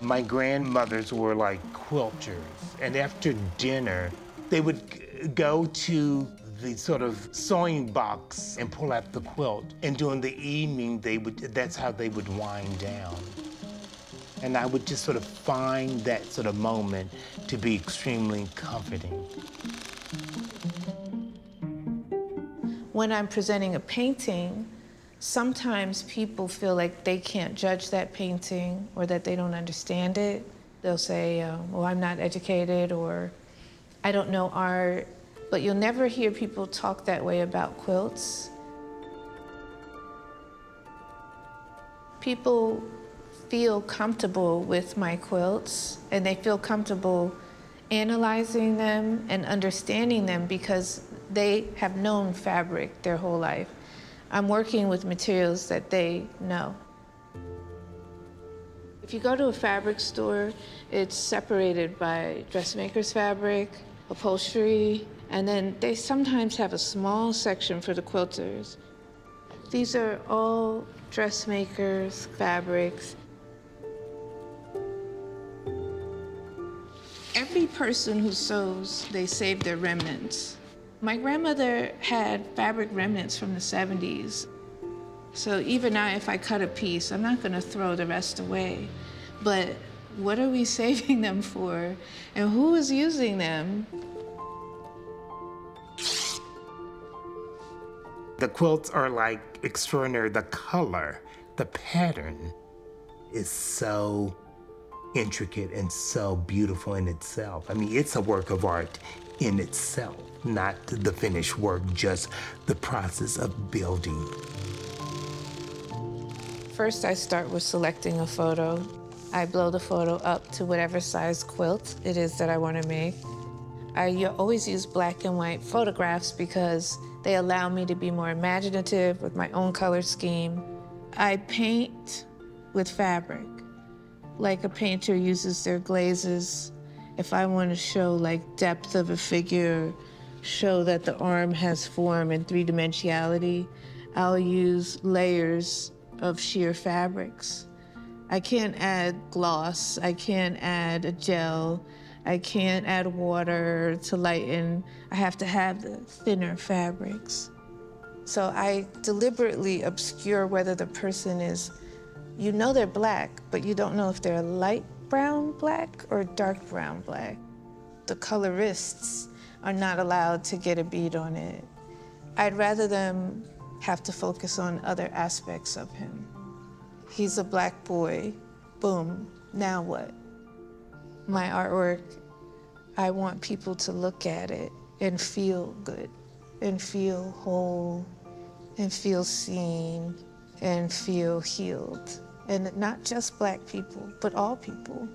My grandmothers were like quilters, and after dinner, they would go to the sort of sewing box and pull out the quilt. And during the evening, that's how they would wind down. And I would just sort of find that sort of moment to be extremely comforting. When I'm presenting a painting, sometimes people feel like they can't judge that painting or that they don't understand it. They'll say, well, I'm not educated, or I don't know art. But you'll never hear people talk that way about quilts. People feel comfortable with my quilts, and they feel comfortable analyzing them and understanding them because they have known fabric their whole life. I'm working with materials that they know. If you go to a fabric store, it's separated by dressmaker's fabric, upholstery, and then they sometimes have a small section for the quilters. These are all dressmakers' fabrics. Every person who sews, they save their remnants. My grandmother had fabric remnants from the 70s. So even now, if I cut a piece, I'm not gonna throw the rest away. But what are we saving them for? And who is using them? The quilts are like extraordinary. The color, the pattern is so intricate and so beautiful in itself. I mean, it's a work of art in itself, not the finished work, just the process of building. First, I start with selecting a photo. I blow the photo up to whatever size quilt it is that I want to make. I always use black and white photographs because they allow me to be more imaginative with my own color scheme. I paint with fabric, like a painter uses their glazes. If I want to show like depth of a figure, show that the arm has form and three-dimensionality, I'll use layers of sheer fabrics. I can't add gloss, I can't add a gel, I can't add water to lighten. I have to have the thinner fabrics. So I deliberately obscure whether the person is, you know they're black, but you don't know if they're light brown black or dark brown black. The colorists are not allowed to get a bead on it. I'd rather them have to focus on other aspects of him. He's a black boy, boom, now what? My artwork, I want people to look at it and feel good, and feel whole, and feel seen, and feel healed. And not just black people, but all people.